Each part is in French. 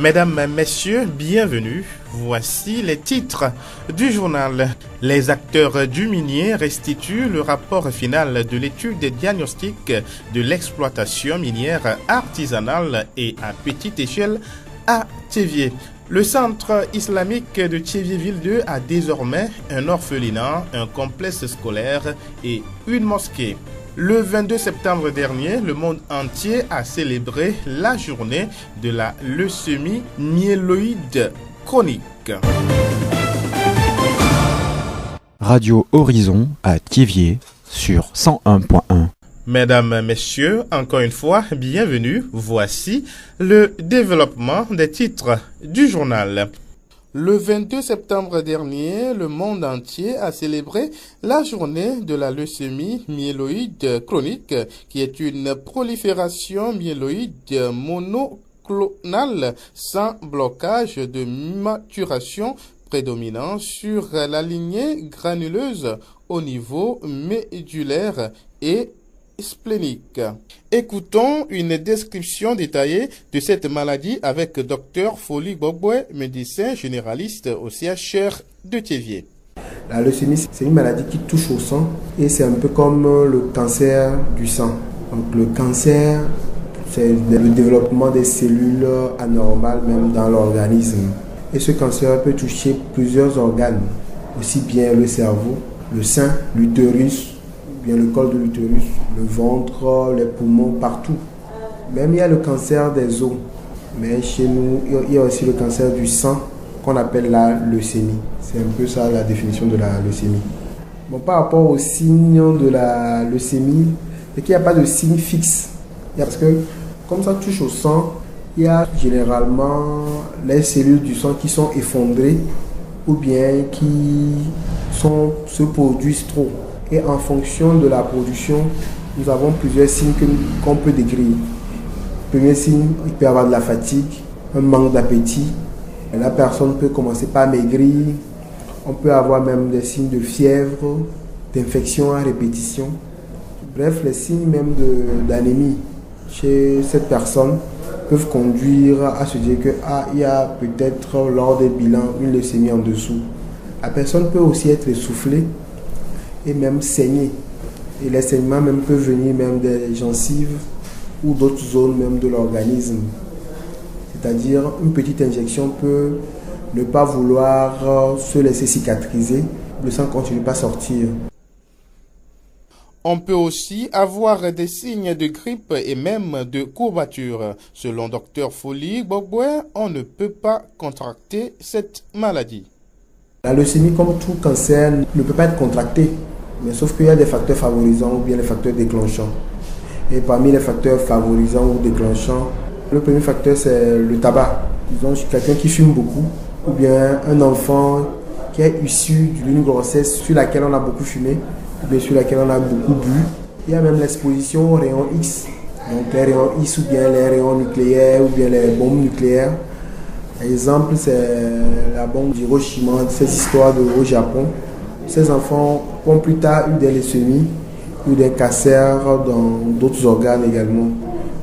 Mesdames, Messieurs, bienvenue. Voici les titres du journal. Les acteurs du minier restituent le rapport final de l'étude diagnostique de l'exploitation minière artisanale et à petite échelle à Théviers. Le centre islamique de Théviers-Ville 2 a désormais un orphelinat, un complexe scolaire et une mosquée. Le 22 septembre dernier, le monde entier a célébré la journée de la leucémie myéloïde chronique. Radio Horizon à Théviers sur 101.1. Mesdames, Messieurs, encore une fois, bienvenue. Voici le développement des titres du journal. Le 22 septembre dernier, le monde entier a célébré la journée de la leucémie myéloïde chronique, qui est une prolifération myéloïde monoclonale sans blocage de maturation prédominant sur la lignée granuleuse au niveau médulaire et splénique. Écoutons une description détaillée de cette maladie avec Dr Foli Gbogboe, médecin généraliste au CHR de Théviers. La leucémie, c'est une maladie qui touche au sang et c'est un peu comme le cancer du sang. Donc le cancer, c'est le développement des cellules anormales même dans l'organisme. Et ce cancer peut toucher plusieurs organes, aussi bien le cerveau, le sein, l'utérus, bien le col de l'utérus, le ventre, les poumons, partout. Même il y a le cancer des os. Mais chez nous, il y a aussi le cancer du sang qu'on appelle la leucémie. C'est un peu ça la définition de la leucémie. Bon, par rapport aux signes de la leucémie, c'est qu'il n'y a pas de signe fixe. Parce que comme ça touche au sang, il y a généralement les cellules du sang qui sont effondrées ou bien qui se produisent trop. Et en fonction de la production, nous avons plusieurs signes qu'on peut décrire. Premier signe, il peut y avoir de la fatigue, un manque d'appétit. La personne peut commencer par maigrir. On peut avoir même des signes de fièvre, d'infection à répétition. Bref, les signes même d'anémie chez cette personne peuvent conduire à se dire qu'il y a peut-être lors des bilans une leucémie en dessous. La personne peut aussi être essoufflée et même saigner. Et les saignements même peuvent venir même des gencives ou d'autres zones même de l'organisme. C'est-à-dire une petite injection peut ne pas vouloir se laisser cicatriser, le sang ne continue pas à sortir. On peut aussi avoir des signes de grippe et même de courbature. Selon Dr Foli Gbogboe, on ne peut pas contracter cette maladie. La leucémie, comme tout cancer, ne peut pas être contractée, mais sauf qu'il y a des facteurs favorisants ou bien les facteurs déclenchants. Et parmi les facteurs favorisants ou déclenchants, le premier facteur c'est le tabac. Disons quelqu'un qui fume beaucoup ou bien un enfant qui est issu d'une grossesse sur laquelle on a beaucoup fumé ou bien sur laquelle on a beaucoup bu. Il y a même l'exposition aux rayons X. Donc les rayons X ou bien les rayons nucléaires ou bien les bombes nucléaires. Exemple, c'est la bombe d'Hiroshima, ces histoires au Japon. Ces enfants ont plus tard eu des leucémies ou des cancers dans d'autres organes également.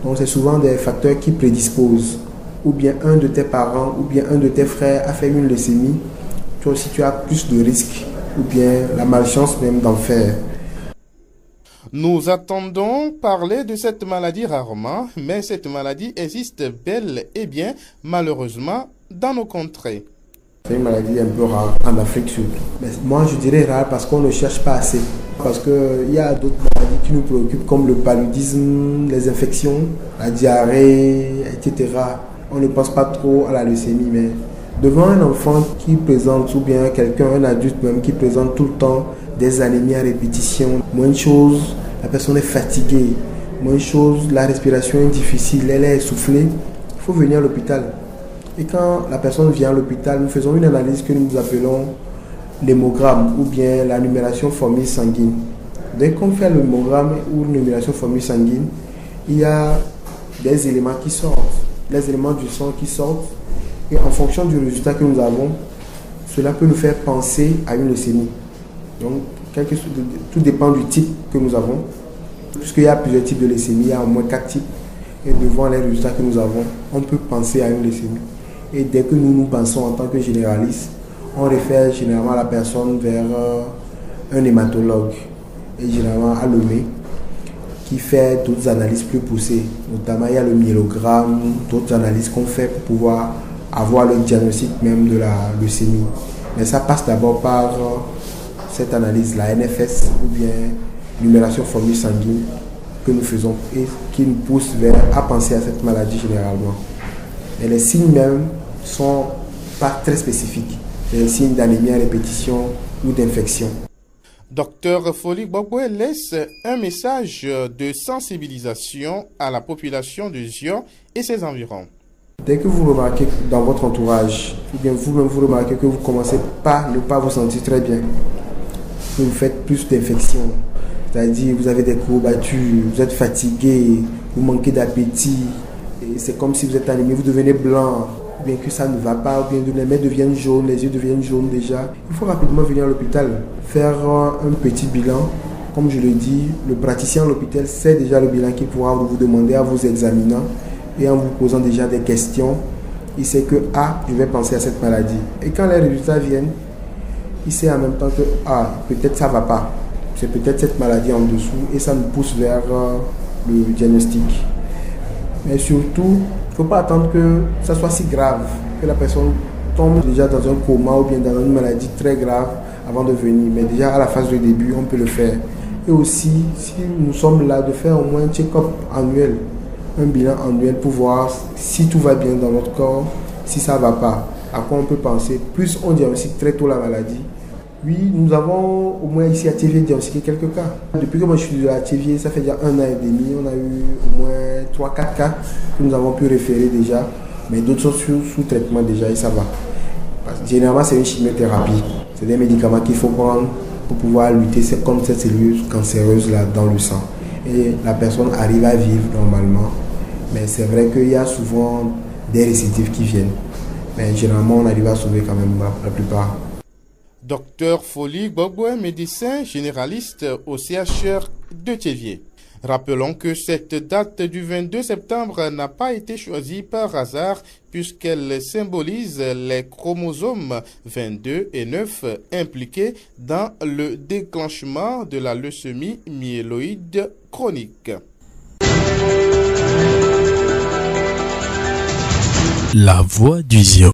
Donc c'est souvent des facteurs qui prédisposent. Ou bien un de tes parents ou bien un de tes frères a fait une leucémie. Toi aussi tu as plus de risques ou bien la malchance même d'en faire. Nous attendons parler de cette maladie rarement, mais cette maladie existe bel et bien, malheureusement, dans nos contrées. C'est une maladie un peu rare en Afrique surtout. Mais moi je dirais rare parce qu'on ne cherche pas assez. Parce qu'il y a d'autres maladies qui nous préoccupent comme le paludisme, les infections, la diarrhée, etc. On ne pense pas trop à la leucémie, mais devant un enfant qui présente, ou bien quelqu'un, un adulte même qui présente tout le temps des anémies à répétition, moins de choses, la personne est fatiguée, moins de choses, la respiration est difficile, elle est essoufflée, il faut venir à l'hôpital. Et quand la personne vient à l'hôpital, nous faisons une analyse que nous appelons l'hémogramme ou bien la numération formule sanguine. Dès qu'on fait l'hémogramme ou numération formule sanguine, il y a des éléments qui sortent, les éléments du sang qui sortent, et en fonction du résultat que nous avons, cela peut nous faire penser à une leucémie. Donc, tout dépend du type que nous avons. Puisqu'il y a plusieurs types de leucémie, il y a au moins 4 types. Et devant les résultats que nous avons, on peut penser à une leucémie. Et dès que nous pensons en tant que généraliste, on réfère généralement la personne vers un hématologue et généralement à l'OME qui fait d'autres analyses plus poussées. Notamment, il y a le myélogramme, d'autres analyses qu'on fait pour pouvoir avoir le diagnostic même de la leucémie. Mais ça passe d'abord par cette analyse, la NFS ou bien numération formule sanguine que nous faisons et qui nous pousse à penser à cette maladie généralement. Mais les signes même sont pas très spécifiques. Les signes d'anémie à répétition ou d'infection. Docteur Foli Gbagboe laisse un message de sensibilisation à la population de Zion et ses environs. Dès que vous remarquez dans votre entourage, ou bien vous-même vous remarquez que vous commencez par ne pas vous sentir très bien, que vous faites plus d'infections, c'est-à-dire vous avez des courbatures, vous êtes fatigué, vous manquez d'appétit, et c'est comme si vous êtes anémique, vous devenez blanc, ou bien que ça ne va pas, ou bien les mains deviennent jaunes, les yeux deviennent jaunes déjà, il faut rapidement venir à l'hôpital, faire un petit bilan. Comme je le dis, le praticien à l'hôpital sait déjà le bilan qu'il pourra vous demander à vous examinant et en vous posant déjà des questions. Il sait que je vais penser à cette maladie. Et quand les résultats viennent, il sait en même temps que peut-être ça ne va pas. C'est peut-être cette maladie en dessous et ça nous pousse vers le diagnostic. Mais surtout, il ne faut pas attendre que ça soit si grave, que la personne tombe déjà dans un coma ou bien dans une maladie très grave avant de venir. Mais déjà à la phase de début, on peut le faire. Et aussi, si nous sommes là, de faire au moins un check-up annuel, un bilan annuel pour voir si tout va bien dans notre corps, si ça ne va pas, à quoi on peut penser. Plus on diagnostique très tôt la maladie. Oui, nous avons au moins ici à Thiéviers diagnostiqué quelques cas. Depuis que moi je suis à Thiéviers, ça fait déjà 1 an et demi, on a eu au moins 3-4 cas que nous avons pu référer déjà, mais d'autres sont sous traitement déjà et ça va. Parce que généralement c'est une chimiothérapie, c'est des médicaments qu'il faut prendre pour pouvoir lutter contre cette cellule cancéreuse là dans le sang. Et la personne arrive à vivre normalement, mais c'est vrai qu'il y a souvent des récidives qui viennent. Mais généralement on arrive à sauver quand même la plupart. Docteur Foli Gbagboe, médecin généraliste au CHR de Thiéviers. Rappelons que cette date du 22 septembre n'a pas été choisie par hasard puisqu'elle symbolise les chromosomes 22 et 9 impliqués dans le déclenchement de la leucémie myéloïde chronique. La voix du Zion.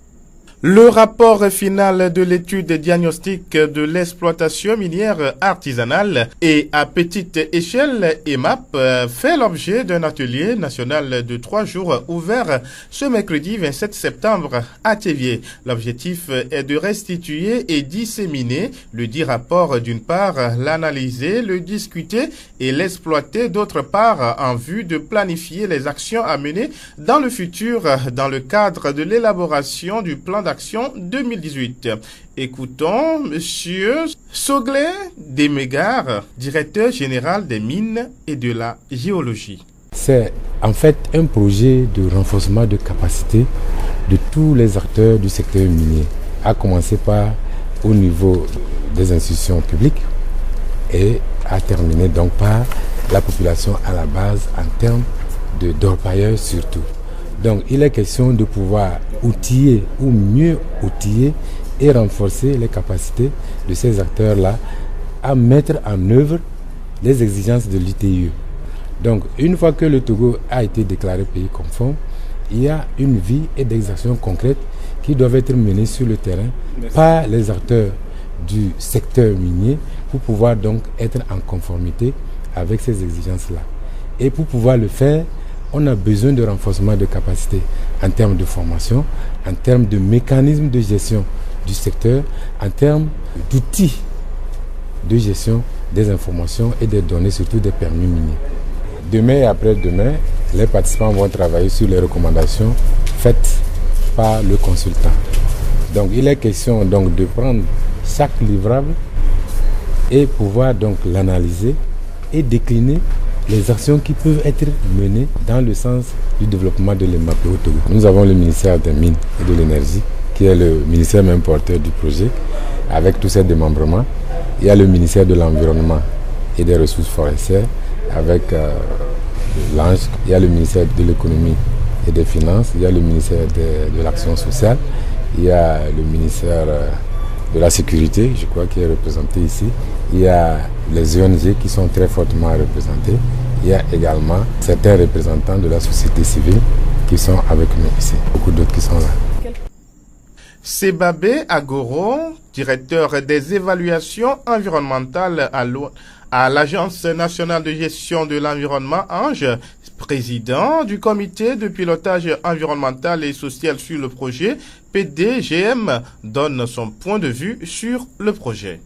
Le rapport final de l'étude diagnostique de l'exploitation minière artisanale et à petite échelle EMAP fait l'objet d'un atelier national de 3 jours ouvert ce mercredi 27 septembre à Thiéviers. L'objectif est de restituer et disséminer le dit rapport d'une part, l'analyser, le discuter et l'exploiter d'autre part en vue de planifier les actions à mener dans le futur dans le cadre de l'élaboration du plan d'action 2018. Écoutons Monsieur Soglé Demegar, directeur général des mines et de la géologie. C'est en fait un projet de renforcement de capacité de tous les acteurs du secteur minier, à commencer par au niveau des institutions publiques et à terminer donc par la population à la base en termes d'orpailleurs surtout. Donc il est question de pouvoir outiller ou mieux outiller et renforcer les capacités de ces acteurs-là à mettre en œuvre les exigences de l'ITIE. Donc une fois que le Togo a été déclaré pays conforme, il y a une vie et des actions concrètes qui doivent être menées sur le terrain par les acteurs du secteur minier pour pouvoir donc être en conformité avec ces exigences-là. Et pour pouvoir le faire, on a besoin de renforcement de capacité en termes de formation, en termes de mécanismes de gestion du secteur, en termes d'outils de gestion des informations et des données, surtout des permis miniers. Demain et après-demain, les participants vont travailler sur les recommandations faites par le consultant. Donc il est question donc de prendre chaque livrable et pouvoir donc l'analyser et décliner les actions qui peuvent être menées dans le sens du développement de l'EMAP au Togo. Nous avons le ministère des Mines et de l'Énergie, qui est le ministère même porteur du projet, avec tous ses démembrements. Il y a le ministère de l'Environnement et des Ressources forestières, avec l'ANGE. Il y a le ministère de l'Économie et des Finances, il y a le ministère de l'Action sociale, il y a le ministère de la Sécurité, je crois, qui est représenté ici. Il y a les ONG qui sont très fortement représentées. Il y a également certains représentants de la société civile qui sont avec nous ici. Beaucoup d'autres qui sont là. Sebabé Agoro, directeur des évaluations environnementales à l'Agence nationale de gestion de l'environnement ANGE, président du comité de pilotage environnemental et social sur le projet PDGM, donne son point de vue sur le projet.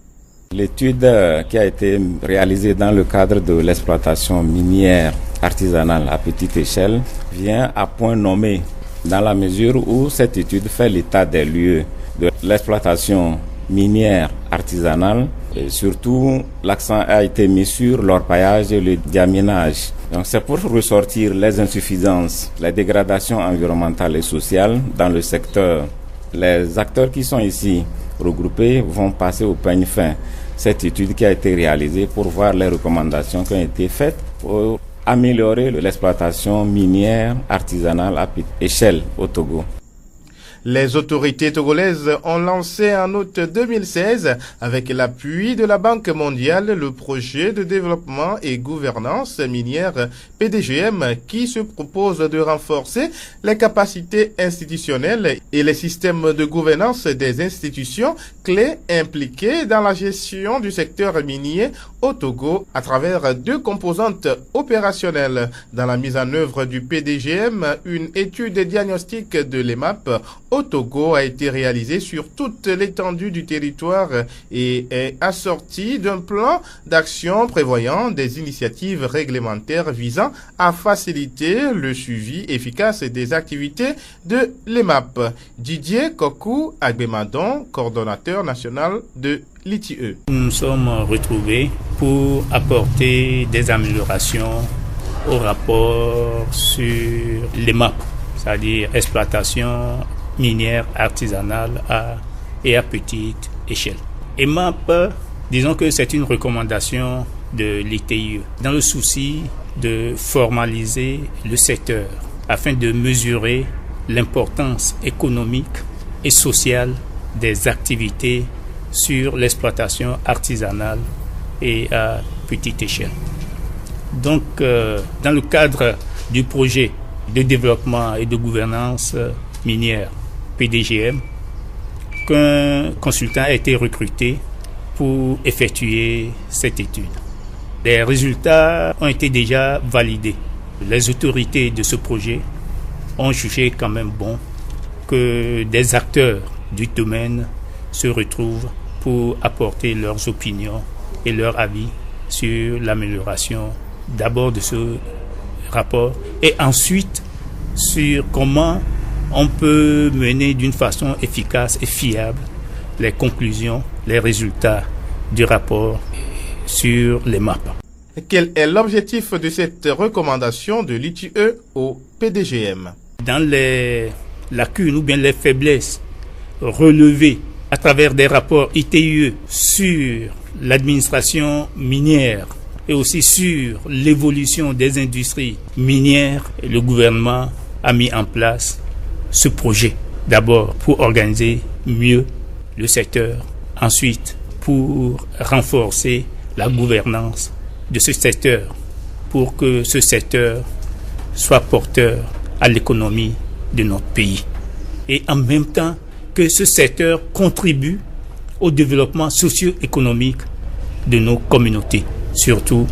L'étude qui a été réalisée dans le cadre de l'exploitation minière artisanale à petite échelle vient à point nommé dans la mesure où cette étude fait l'état des lieux de l'exploitation minière artisanale. Et surtout, l'accent a été mis sur l'orpaillage et le diaminage. Donc c'est pour ressortir les insuffisances, les dégradations environnementales et sociales dans le secteur. Les acteurs qui sont ici regroupés vont passer au peigne fin cette étude qui a été réalisée pour voir les recommandations qui ont été faites pour améliorer l'exploitation minière artisanale à petite échelle au Togo. Les autorités togolaises ont lancé en août 2016, avec l'appui de la Banque mondiale, le projet de développement et gouvernance minière PDGM qui se propose de renforcer les capacités institutionnelles et les systèmes de gouvernance des institutions clés impliquées dans la gestion du secteur minier au Togo à travers deux composantes opérationnelles. Dans la mise en œuvre du PDGM, une étude diagnostique de l'EMAP au Togo a été réalisée sur toute l'étendue du territoire et est assortie d'un plan d'action prévoyant des initiatives réglementaires visant à faciliter le suivi efficace des activités de l'EMAP. Didier Kokou Agbemadon, coordonnateur national de l'ITIE. Nous nous sommes retrouvés pour apporter des améliorations au rapport sur l'EMAP, c'est-à-dire exploitation minière artisanale et à petite échelle. EMAP, disons que c'est une recommandation de l'ITIE dans le souci de formaliser le secteur afin de mesurer l'importance économique et sociale des activités sur l'exploitation artisanale et à petite échelle. Donc, dans le cadre du projet de développement et de gouvernance minière PDGM, qu'un consultant a été recruté pour effectuer cette étude. Les résultats ont été déjà validés. Les autorités de ce projet ont jugé quand même bon que des acteurs du domaine se retrouvent pour apporter leurs opinions et leurs avis sur l'amélioration d'abord de ce rapport et ensuite sur comment on peut mener d'une façon efficace et fiable les conclusions, les résultats du rapport sur les maps. Quel est l'objectif de cette recommandation de l'ITIE au PDGM? Dans les lacunes ou bien les faiblesses relevées à travers des rapports ITIE sur l'administration minière et aussi sur l'évolution des industries minières, le gouvernement a mis en place ce projet. D'abord pour organiser mieux le secteur, ensuite pour renforcer la gouvernance de ce secteur, pour que ce secteur soit porteur à l'économie de notre pays. Et en même temps que ce secteur contribue au développement socio-économique de nos communautés, surtout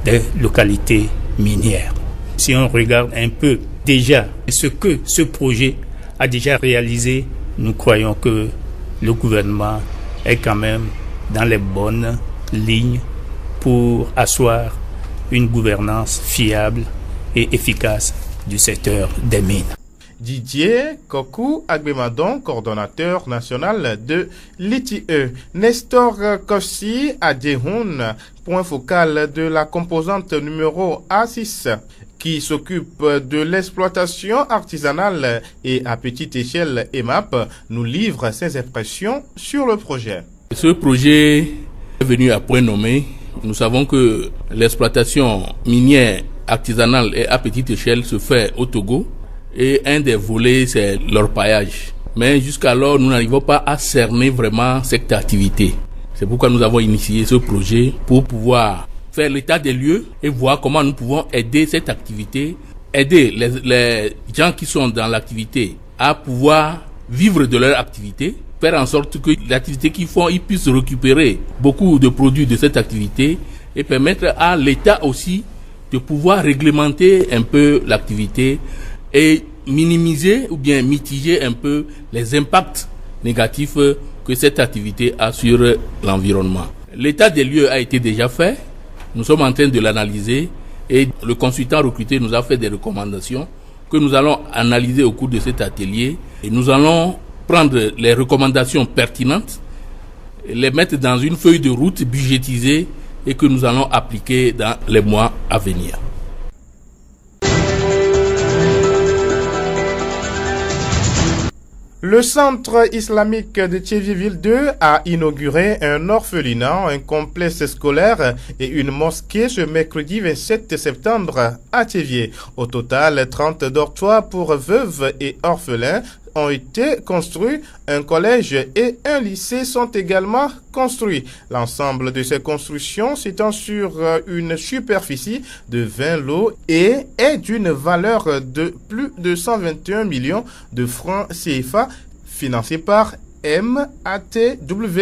des localités minières. Si on regarde un peu déjà ce que ce projet a déjà réalisé, nous croyons que le gouvernement est quand même dans les bonnes lignes pour asseoir une gouvernance fiable et efficace du secteur des mines. Didier Kokou Agbemadon, coordonnateur national de l'ITIE. Nestor Kossi Adjehoun, point focal de la composante numéro A6, qui s'occupe de l'exploitation artisanale et à petite échelle EMAP, nous livre ses impressions sur le projet. Ce projet est venu à point nommé. Nous savons que l'exploitation minière artisanale et à petite échelle se fait au Togo. Et un des volets, c'est l'orpaillage. Mais jusqu'alors, nous n'arrivons pas à cerner vraiment cette activité. C'est pourquoi nous avons initié ce projet pour pouvoir faire l'état des lieux et voir comment nous pouvons aider cette activité, aider les gens qui sont dans l'activité à pouvoir vivre de leur activité, faire en sorte que l'activité qu'ils font, ils puissent récupérer beaucoup de produits de cette activité et permettre à l'État aussi de pouvoir réglementer un peu l'activité et minimiser ou bien mitiger un peu les impacts négatifs que cette activité a sur l'environnement. L'état des lieux a été déjà fait. Nous sommes en train de l'analyser et le consultant recruté nous a fait des recommandations que nous allons analyser au cours de cet atelier et nous allons prendre les recommandations pertinentes, les mettre dans une feuille de route budgétisée et que nous allons appliquer dans les mois à venir. Le centre islamique de Thiévié-Ville 2 a inauguré un orphelinat, un complexe scolaire et une mosquée ce mercredi 27 septembre à Thiévié. Au total, 30 dortoirs pour veuves et orphelins ont été construits, un collège et un lycée sont également construits. L'ensemble de ces constructions s'étend sur une superficie de 20 lots et est d'une valeur de plus de 121 millions de francs CFA financés par MATW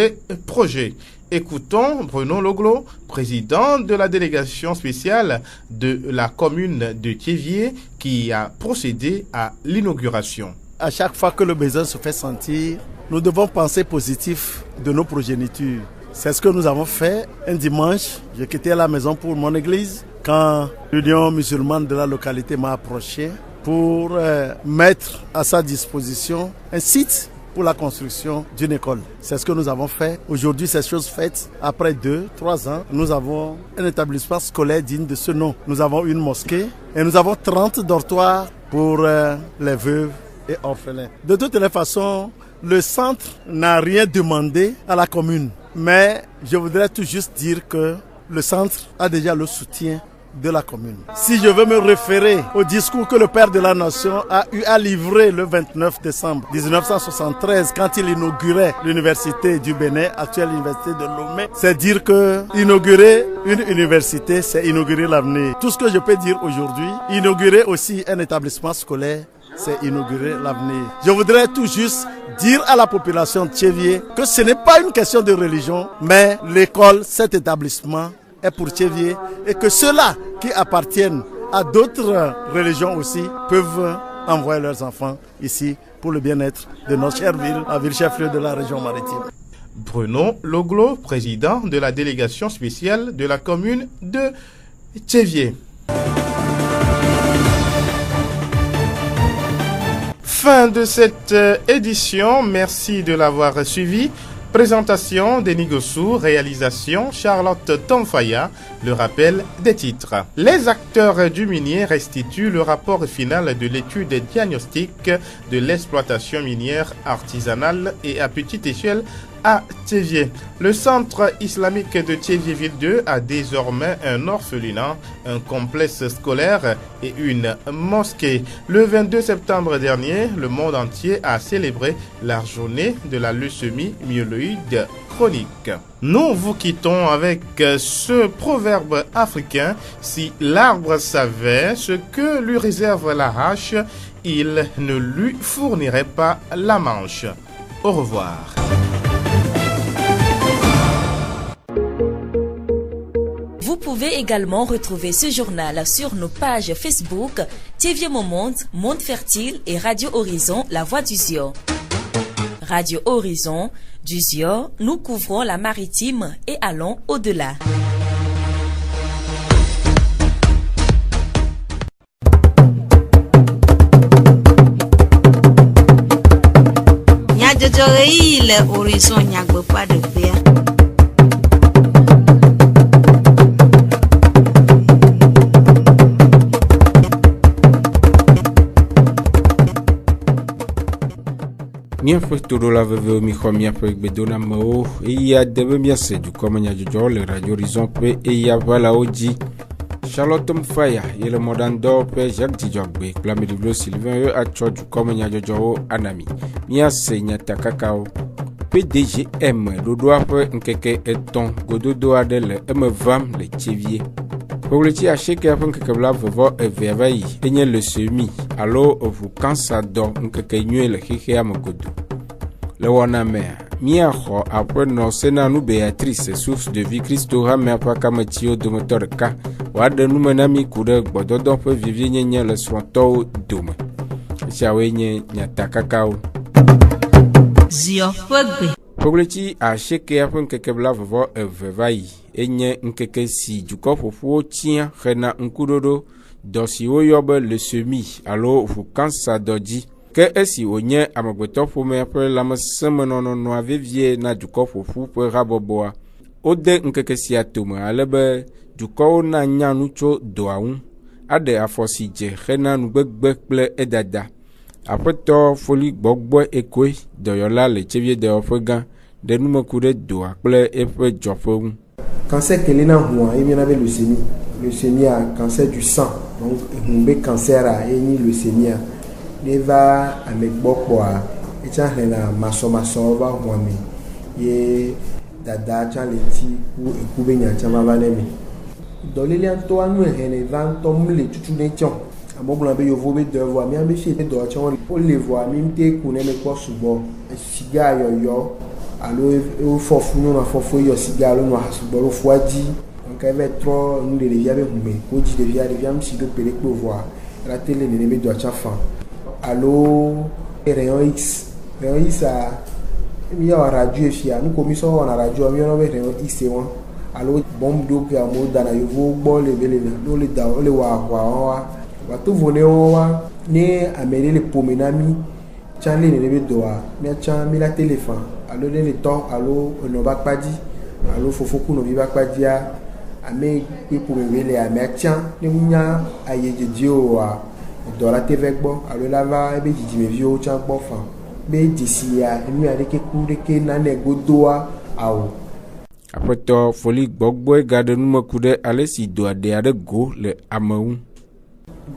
Projet. Écoutons Bruno Loglo, président de la délégation spéciale de la commune de Thiévié, qui a procédé à l'inauguration. À chaque fois que le besoin se fait sentir, nous devons penser positif de nos progénitures. C'est ce que nous avons fait un dimanche. J'ai quitté la maison pour mon église quand l'Union musulmane de la localité m'a approché pour mettre à sa disposition un site pour la construction d'une école. C'est ce que nous avons fait. Aujourd'hui, c'est chose faite. Après 2-3 ans, nous avons un établissement scolaire digne de ce nom. Nous avons une mosquée et nous avons 30 dortoirs pour les veuves et orphelins. De toutes les façons, le centre n'a rien demandé à la commune. Mais je voudrais tout juste dire que le centre a déjà le soutien de la commune. Si je veux me référer au discours que le père de la nation a eu à livrer le 29 décembre 1973 quand il inaugurait l'université du Bénin, actuelle université de Lomé, c'est dire que inaugurer une université, c'est inaugurer l'avenir. Tout ce que je peux dire aujourd'hui, inaugurer aussi un établissement scolaire, c'est inaugurer l'avenir. Je voudrais tout juste dire à la population de Thiévié que ce n'est pas une question de religion, mais l'école, cet établissement est pour Thiévié et que ceux-là qui appartiennent à d'autres religions aussi peuvent envoyer leurs enfants ici pour le bien-être de notre chère ville, la ville chef-lieu de la région maritime. Bruno Loglo, président de la délégation spéciale de la commune de Thiévié. Fin de cette édition, merci de l'avoir suivi. Présentation Denis Gossou, réalisation Charlotte Tomfaya, le rappel des titres. Les acteurs du minier restituent le rapport final de l'étude diagnostique de l'exploitation minière artisanale et à petite échelle à Thiévié. Le centre islamique de Thiévié-Ville 2 a désormais un orphelinat, un complexe scolaire et une mosquée. Le 22 septembre dernier, le monde entier a célébré la journée de la leucémie myéloïde chronique. Nous vous quittons avec ce proverbe africain: si l'arbre savait ce que lui réserve la hache, il ne lui fournirait pas la manche. Au revoir. Vous pouvez également retrouver ce journal sur nos pages Facebook Thiévié Monde, Monde Fertile et Radio Horizon, La Voix du Zion. Radio Horizon, du Zion, nous couvrons la maritime et allons au-delà. Le horizon nyagbe pas de paix. Miaƒe toɖola vevewo mi xɔ miaƒe gbedonamewo eya de be miase dukɔme nyadzɔdzɔ le Radio Horizon ƒe eya ʋalawo dzi. Charlotte Mfaya et le Modando Père Jacques Dijogbe, Blamediblo Sylvain à Tchou comme Nyajojo Anami, Mia Senyata Kakao, PDGM, Dodoape Nkeke Eton, Gododo Adele, M20, les Tchevier. Pour le tir à chèque après que Bla Vovo et Verveille, Aigne le Semi, alors vous cansador Nkeke Nue le Keke Amogodo. Le Waname, Miaho, après nos Sénanou Béatrice, source de vie Christora, mais pas comme Tio de Motorka, Wad de Noumenami Koudek, Bododon peut vivre Nya le Swanto Dome. Chawenye Nyatakakao. Zio Fogbe. Pogleti a cheke après que Kebla Vovo et Vevaille, Aigne Nkeke si, du corps au tien, Rena Nkudodo, Dossi Oyobe le Semi, alors vous cansa Dodi. Que esi onye amagbeto fome après la maseme no avevie na duko fofu pe raboboa ode nkeke si atome alebe duko na nyanu cho doaun ade afosi je rena nu gbegbe ple edada apeto foli gbogbo ekwe doyola le chevie de ofegan de numakude doa ple efe jofeun cancer kelena huan et bien avec leucémie a cancer du sang donc humbe cancer a eni leucémie Neva amekbokwa echa hena maso va hwami ye dada cha leti ku ekube nya cha mabanemi dolele anto anu hene van tomle tutu ne tion amobula be yovo be devoir mi ambe fi do cha on le voir mi mte ku ne me ko subo siga yo alo e fofu no na fofu yo siga alo no hasubo ro fuaji donc eve trop nous de via be hume ko ji de via mi si do pele ko voir la télé ne me do cha fan Allo rayon X a mi ya radio fia nous commission on a radio mi on rayon X won allo bombe do que amo dana yo bo le bele no le da le wa to vone wa ne amele le pomenami chanle ne be doa ne chan mi la téléphone allo le temps allo no ba padi allo fofoku no bi ba padia ame pe pour me a me chan ne munya ayeje dio wa dans la TV bon alors là va be jiji me vio cha bon fan be disi ya emi ade ke ku de ke na ne godoa awo après to foli gbogbo gade nu makude ale si do ade go le amaun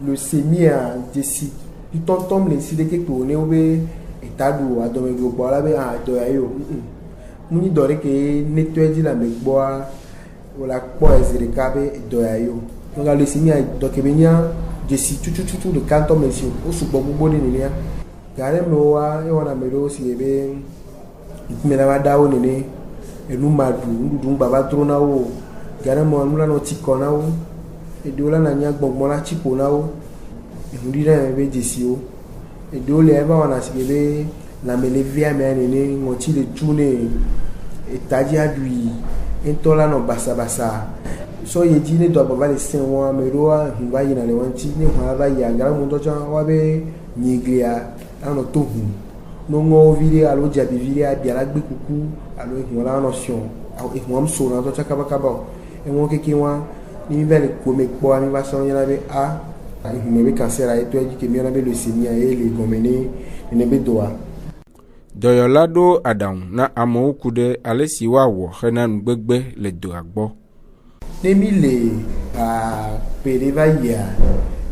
le semi a disi tontom le si de ke ko ne obe etadu adome gbogbo ala be a do ayo muni dore ke netweji la me gbo wala po ezirika be do ayo donc le semi a do ke benya je suis tout le canton monsieur au subo bubo ni ni gare me wa e wona me do si ebe me na wada o ni enu madu ndu baba trona o gare mo nula no tikona o e do la na nya gbogbo la chipo na o e ndi na ebe jesi o e do le eba wona si ebe la me le via me ni ngoti le tune e taji adui entola no basa so ye dine do baba le sen wa me ro wa hwa yi na le wanti ni hwa ba ya gara mu to chan wa be nyiglia ano to hu no ngo vile alo jabi vile a biara gbe kuku alo hwa la notion e hwa mso na to chaka bakaba e won keke wa ni be le ko me po ami ba so yana be a me be cancer a eto eji ke mi na be leucémie e le gomene ne be doa doyolado adam na amo kude ale si wa wo hena ngbegbe le do agbo Nemi le a pereva ya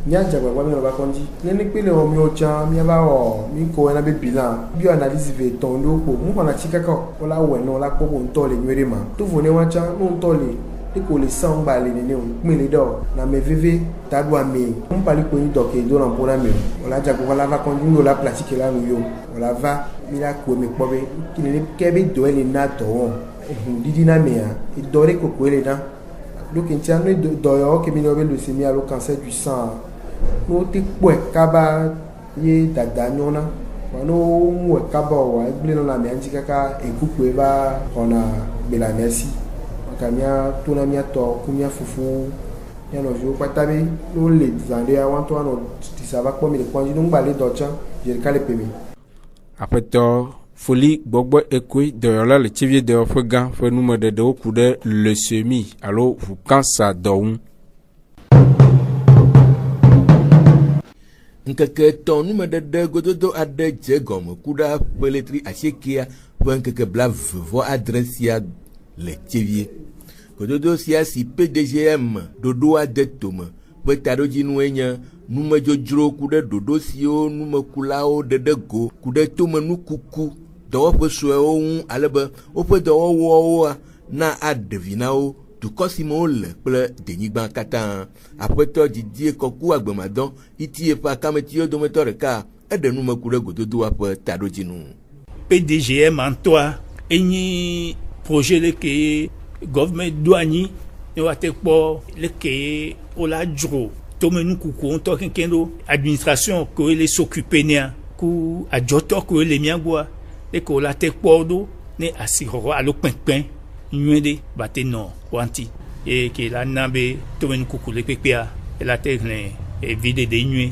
nya jagwa kwa mi no ba konji neni pele o mi o cha mi ba o mi ko na be bilan bi analyse ve ton lo po mu ko na chika ko o la we no la ko bon to le nwere ma to vone wa cha no to le e ko le san ba le ni o mi le do na me veve tadu ami un pali ko ni do ke do na po na mi o la jagwa la va konji no la pratique la no yo o la va mi la ko mi po be kini ke be do ele na to won didi na me a e dore ko ko ele na donc il tient doyo que mi no be leucémie alo cancer du sang no te kwe kaba ye dada nyona wano mwe kaba wa ble no na me anjika ka ekuku eba ona bela merci akamia tuna mia to kumia fufu ya no jo patabe no le zande ya wanto ano tisaba kwa mi le kwanji no mbale docha je kale pemi après to foli gbogbo ekwe doyola le chevie de ofegan fe nume de okude le semi alors vous cansa doun nkeke ton nume de gododo ade jegom kuda peletri ashekia pour nkeke bla vo adressia le chevie gododo sia si PDGM dodo ade tome pe taɖodzi nue nye numedzodzro ku ɖe ɖoɖo siwo numekulawo ɖe ɖe go ku ɖe tome nukuku dɔwɔƒe suewo ŋu ale be woƒe dɔwɔwɔwoa na aɖevi na wo dukɔ si me wole kple denyigba katã. Aƒetɔ Didie Kɔku Agbemadɔ itie ƒe akametiwo dometɔ ɖeka eɖe numeku ɖe gododoa ƒe taɖodzinu. PDGM ŋutɔa enye projet leke gɔvmɛnt do anyi ne woate kpɔ leke wola dzro tome nukuku ŋutɔ keŋkeŋ ɖo administration ke wole s'occuper nea ku adzɔtɔ ke wole mía gbɔa leke wola te kpɔ ɖo ne asixɔxɔ alo kpɛkpɛ nyuie ɖe va te nɔ wanti ye ke la na be tome nukuku le kpekpea ela te hlẽ eviɖeɖe nyuie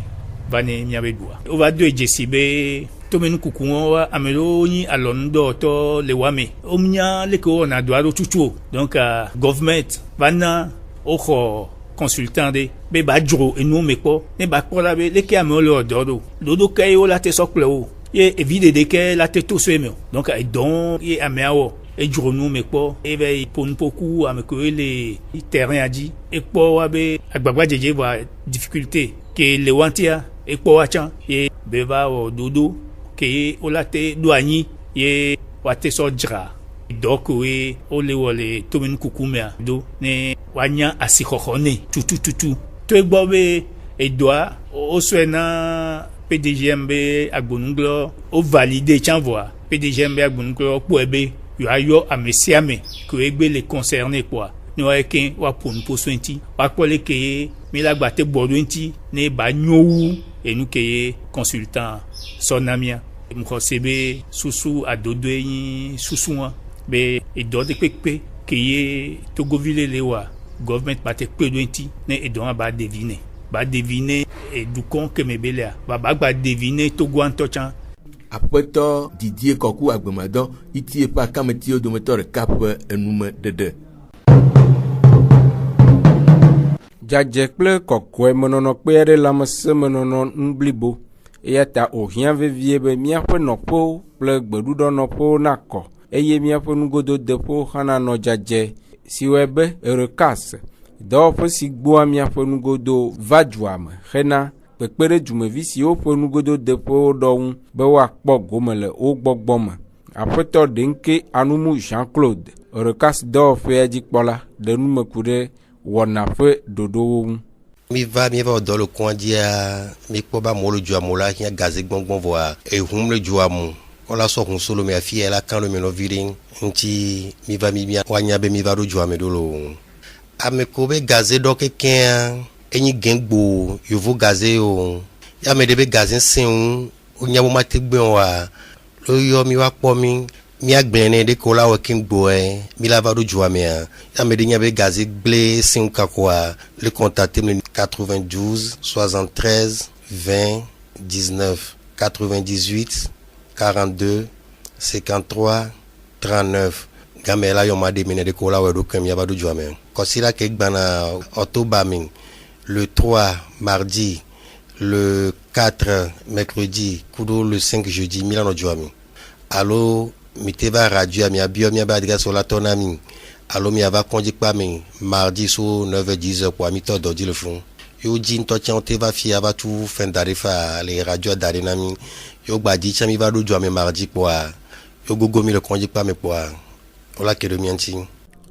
va ne míabe dua. Wova do dzesi be tome nukuku wa ame ɖewo nyi alɔnudɔwɔtɔ le wame wonya leke wowɔna dɔ aɖo tutu o donc gɔvmɛnt va na woxɔ consultant ɖe be ba dzro enuwo me kpɔ ne ba kpɔ la be leke amewo le wɔ dɔ ɖo ɖoɖo ke wo la te sɔ kple wo ye eviɖeɖe ke la te to so eme o donc edɔ ye amea wɔ edzro nuwo me kpɔ eva yi ƒonuƒoku ame kewo le terrain dzi ekpɔ wa be agbagbadzedze vɔ difficulté ke le wantia ekpɔ wa tsã ye be va wɔ ɖoɖo ke wola te ɖo anyi ye woate sɔ dzra dɔ kewoe wole wɔ le tome nukuku mea do ne woanya asixɔxɔ nɛ tutututu to egbɔ be edɔa wosɔe na PDGM be agbonugblɔ wo valide tsã vɔa PDGM be agbonugblɔ kpɔe be yoayɔ ame sia ame kewoe gbe le concerné kpɔa ne woaye ke woaƒo nuƒo so ŋuti woakpɔ leke ye mi la gba te gbɔ ɖo ŋuti ne ba nyo wu enu ke ye consultant sɔna mia mxɔse be susu adodoe nyi susu wa be edɔ de kpekpe ke ye togovile le wa gɔvmɛnt ba te kpe ɖo ŋuti ne edɔ hã ba devine edukɔ keme be lea ba gba devine togoa ŋutɔ tsã. Aƒetɔ Didie Kɔku Agbemadɔ itie ƒe akametiwo dometɔ ɖeka ƒe enume ɖeɖe. Dzadze kple kɔkɔe menɔnɔ kpe aɖe lãmesẽmenɔnɔ nublibo eya ta wòhiã vevie be míaƒe nɔƒewo kple gbeɖuɖɔ nɔƒewo nakɔ eye míaƒe nugododeƒewo hã nanɔ dzadze siwoe be Rekas dɔwɔƒe si gbɔa míaƒe nugodo va dua me hena kpekpe ɖe dzumevi siwo ƒe nugododeƒewo ɖɔ ŋu be woakpɔ gome le wo gbɔgbɔ me. Aƒetɔ Ɖenke Anumu Jean-Claude Rekas dɔwɔƒea dzikpɔla ɖe numeku ɖe wɔna ƒe ɖoɖowo ŋu. Miva dɔ le kɔn dzia mikpɔ be amewo le dzoa me la hiã gaze gbɔngbɔn vɔa ehum le dzoa me wola sɔ hun solo me afi la kan le me nɔvi ɖe ŋuti miva woanya be miva ɖo dzoa me ɖo lo. Ame ko be gaze ɖɔ kekea enyi gengbo yovo gaze o ya me de be gaze sẽ ŋu wonya bo mate gbe wa lo yɔ mi wa kpɔ mi agblẽ ne de ko la wɔ kengboe mi la va ɖo dzoa mea ya me de nya be gaze gble sẽ ŋu kakoa le contacter le 92 73 20 19 98 42 53 39 game la yɔ ma de mene de ko la wɔ ɖo kem ya va ɖo dzoa me kɔsi la ke gbana octobre mi le 3 mardi, le 4 mercredi, kudo le 5 jeudi, Milan Odjoami. Allo, mi te va radio, mi abio, mi abadga sur la tonami. Allo, mi ava conduit pas mi mardi sur 9h10 pour mi to dodi le fond. Yo din to tian te va fi ava tout fin d'arifa les radios d'arinami. Yo badi tian mi va do mi mardi pour yo gogo mi le conduit pas mi pour ola ke de mianti.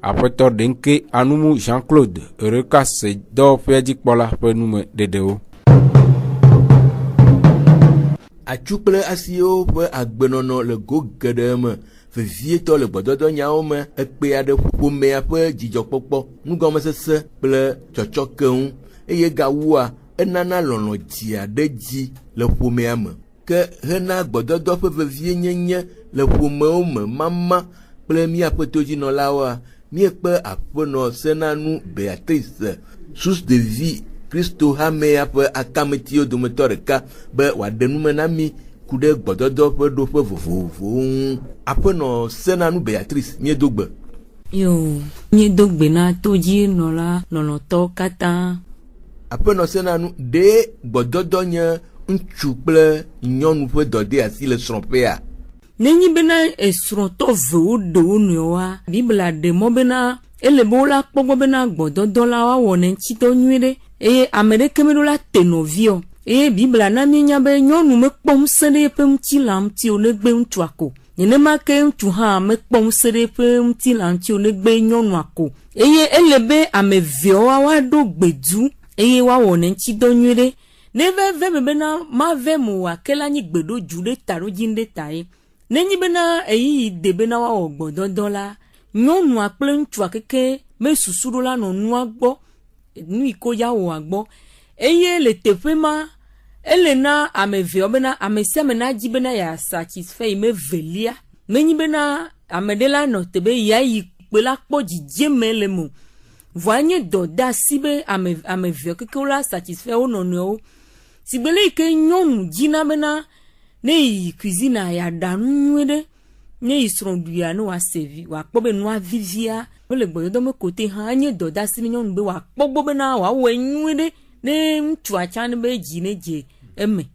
Aƒetɔ Ɖenke Anumu Jean-Claude Rekas dɔwɔƒea dzikpɔla ƒe nume ɖeɖewo. Atsu kple asiwo ƒe agbenɔnɔ le go geɖe me vevietɔ le gbɔdɔdɔ nyawo me ekpea ɖe ƒomea ƒe dzidzɔkpɔkpɔ nugɔmesese kple tsɔtsɔke ŋu eye gawua enana lɔlɔ dzia ɖe dzi le ƒomea me ke hena gbɔdɔdɔ ƒe vevie nyenye le ƒomewo me mama kple míaƒe todzinɔlawoa miekpe aƒenɔ Senanu Beatrice source de vie Kristo hamea ƒe akametiwo dometɔ ɖeka be wòaɖe nume na mi ku ɖe gbɔdɔdɔ ƒe ɖoƒe vovovowo ŋu. Aƒenɔ Senanu Beatrice miedo gbe. Yo, miedo gbe na todzinɔla lɔlɔtɔwo katã. Aƒenɔ Senanu ɖe gbɔdɔdɔ nye ŋutsu kple nyɔnu ƒe dɔde asi le srɔ̃ƒea. nenyi bena esronto ve do nyoa bibla de mo bena ele bola kpogbo bena gbododo la wa wone chito nyuide amerike medola tenovio bibla na minya be nyonu me kpom sede pem tilam ti onegbe ntuako nene make ntu ha me kpom sede pem tilam ti onegbe nyonu ako elebe amevio wa do gbedu wa wone chito nyuide neve ve bena ma ve mu wa kela nyi gbedo jude taro jinde tai nenyi bena de bena wa ogbododo la nyonu akple ntu akeke me susuru la no nu agbo nu iko ya wo agbo le tefema elena amevio bena ameseme na jibena ya satisfait me velia nenyi bena amedela no tebe ya yipela kpo jijeme lemu voanye doda sibe amevio keke la satisfait ono sibele ke nyonu jina bena ne cuisine ya danu nwede ne isronduya no wa sevi wa kpobe no avivia le gbodo me kote ha nye doda sini nyonu be wa kpogbo be na wa we nwede ne mtu achan be jine je eme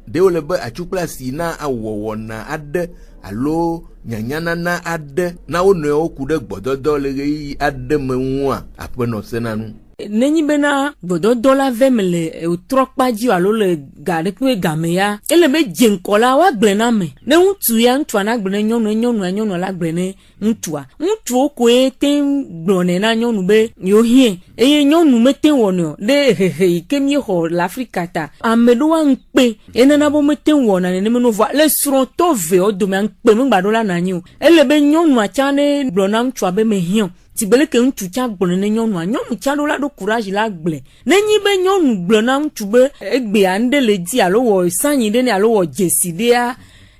de ole be achukla sina awowo na ade alo nyanyana na ade na ono okude gbodo le yi ade menwa apeno senanu nenyi bena gbododo la vemele utrokpaji alo le gade pe gameya ele be jenkola wa gblena me ne ntu ya ntu na gblena nyonu la gblene ntu ko ten glone na nyonu be yo hie nyonu meten wono de kemi ho l'Afrique ta amedo wa npe enana bo meten wona ne me no va le sronto ve o do me npe me gbado la nanyu ele be nyonu achane glona ntu abe me hion tibele ke ntu cha gbone ne nyonu cha do la do courage la gble nenyi be nyonu gbona ntu be egbe ande le di alo wo sanyi de ne alo wo jeside a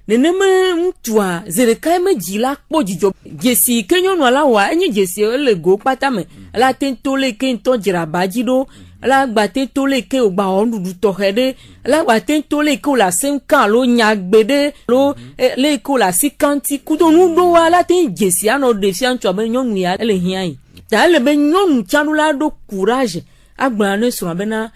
neneme ntu a zere kai me jila kpo jijo jesi ke nyonu ala wa enyi jesi le go pata me ala tento le ke nto jira bajido ala gba tento le ke ogba ondudu to hede ala gba tento le ke la 5 lo nyagbede lo le ke la 50 kudo nu do ala ten jesi ano defi antu abe nyonu ya ele hian ta le be nyonu chanula do courage agba ne so abena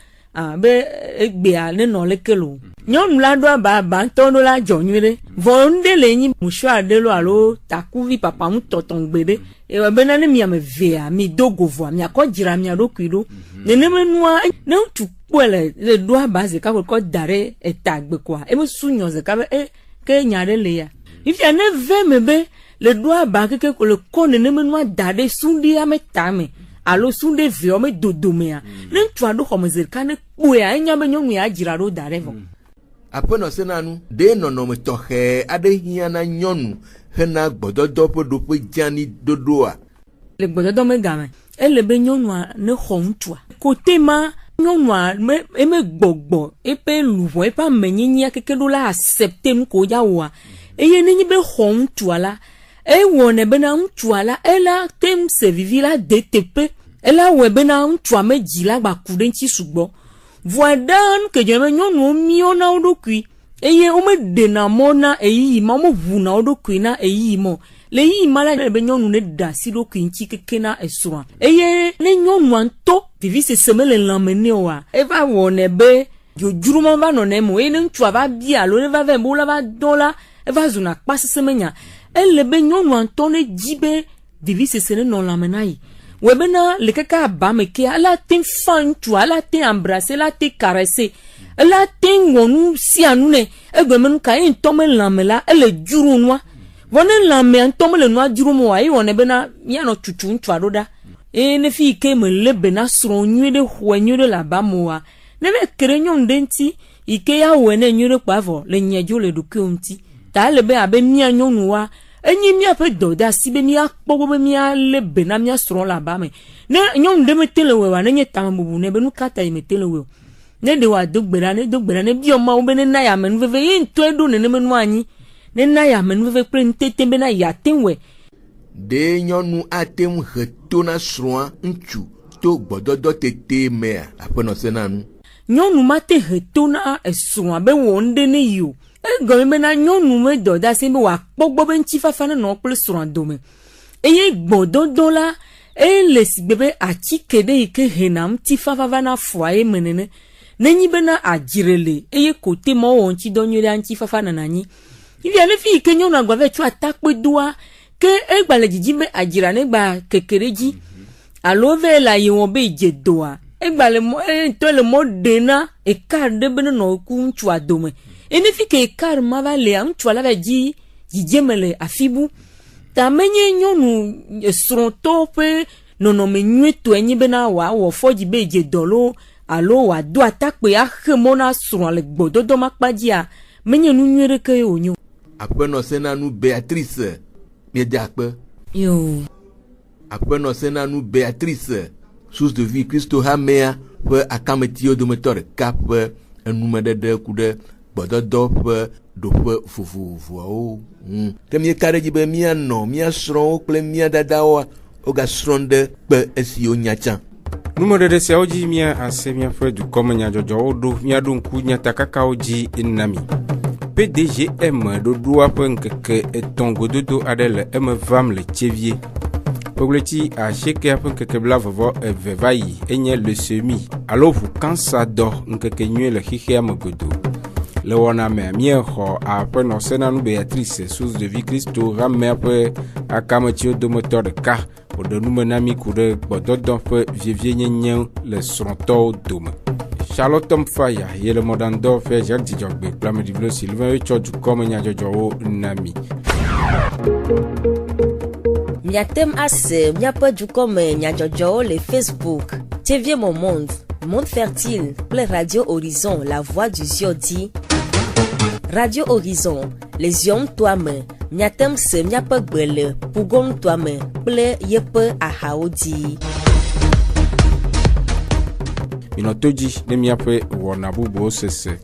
be egbe a ne no le kelo nyonu la do ba ntono la jonyure vonde le nyi musho adelo alo takuvi papa mu toton gbede e bena ne mi amevea mi dogo vo mi akojira mi adokuido nene menua ne ntu kwele le do abaze ka ko dare etagbe kwa e mo sunyo ze ka ke nyare le ya if ya ne ve mebe le do aba ke ko le ko nene menua dare sundi ametame alo sunde vio me dodomea ne ntu ado homezer ka ne kwe a nya be nyonu ya jira ro dare vo apeno senanu de nono me tohe ade hiana nyonu hena gbododo podo pe jani dodoa le gbododo me game ele be nyonu ne hontua kote ma nyonu me gbogbo epe luvo epa menyinya kekedo la accepter nu ko yawa eye nenyi be hontua la wone be na ntua la ela tem se vivi la DTP ela we be na ntua me jila gba kude nchi sugbo voidan ke jeme nyonu miona odokui eye o me de na mona eyi ma mo vuna odokui na eyi mo le yi mala be nyonu ne da si dokui nchi keke na eswa eye ne nyonu anto vivi se semele lamene wa eva wone be jojuru mo ba no ne mo ene ntua ba bia lo ne va ve mo la ba dola eva zuna kpasi semenya ele be nyonu anto ne jibe vivi se sene no lamenai webena le kaka ba me ke ala tin fan tu ala tin embrasser la tin caresser ala tin wonu si anu ne egbemen ka en tome lamela ele juru noa wonen lame en tome le noa juru mo ayi wona bena ya no tutu ntu adoda ne fi ke me le bena sro nyude hwenyude la ba moa ne be krenyon denti ike ya wene nyude kwavo le nyejo le dukumti ta le be abe mi anyonu wa enyi mi ape doda sibe mi akpogo be mi ale bena mi asro la ba me ne nyom de metele we wa ne nyeta mbubu ne be nu kata i metele we ne de wa dogbera ne bi o ma o be ne na ya men veve yin to edo ne menu anyi ne na ya men veve pre ntete be na ya tenwe de nyonu atem heto na sroa nchu to gbododo tete me apeno senanu nyonu mate heto na esroa be wonde ne yo gome na nyonu me doda se be wa pogbo be nchi fafa na no ple sro dome eye gbododo la le sigbebe achikede ike henam ti fafa na foye menene nenyi be na ajirele eye kote mo won chi donyere anchi fafa na nanyi il y a les filles que nous avons avec tu attaque doigt que e gba le jiji me ajira ne gba kekereji alo ve la yon be jedoa e gba le mo to le mo dena e kar de bene no ku nchu adome e ne fi ke kar ma va le am tu ala va ji jiji mele afibu ta menye nyonu stronto pe no me nweto enyi bena wa wo foji be jedolo alo wa do attaque ya khemona sur le gbododo makpadia menye nu nwere ke onyo apeno sena nu Beatrice yo apeno sena nu Beatrice source de vie Christo hamea pe akametio de moteur cap enu de kude bododo pe do pe fufu o te mi kare jibe mi ano mi asron ple mi dada o ga sronde pe esi onyacha numéro de Saoji mia asemia fe du komenya jojo do mia do nku nyata kakaoji inami PDGM do doa penkeke etongo dodo adele vam le tchevier Pogleti a cheke penkeke bla vovo vevayi enye le semi alors vous quand ça dort nkeke nue le hihe amogodo le wana me mieho a peno sena nu Beatrice source de vie Christo ramme pe akametio de moteur de car o de numenami kude bododo pe vievie nyenyen le sonto dome Charlotte Mfaya, y le modando fait Jacques Dijogbe, Plame du Bleu Sylvain, et Tchou comme Nyajojo Nami. Miatem assez, miapa du comme Nyajojo, le Facebook. TV Mon Monde, Monde Fertile, Play Radio Horizon, La Voix du Ziodi. Radio Horizon, Les Yom Toi-même, Miatem se miapa gbele, Pougon Toi-même, Play Yepe Ahaodi. Minotoji, Nemiape, Wanabubo Sese.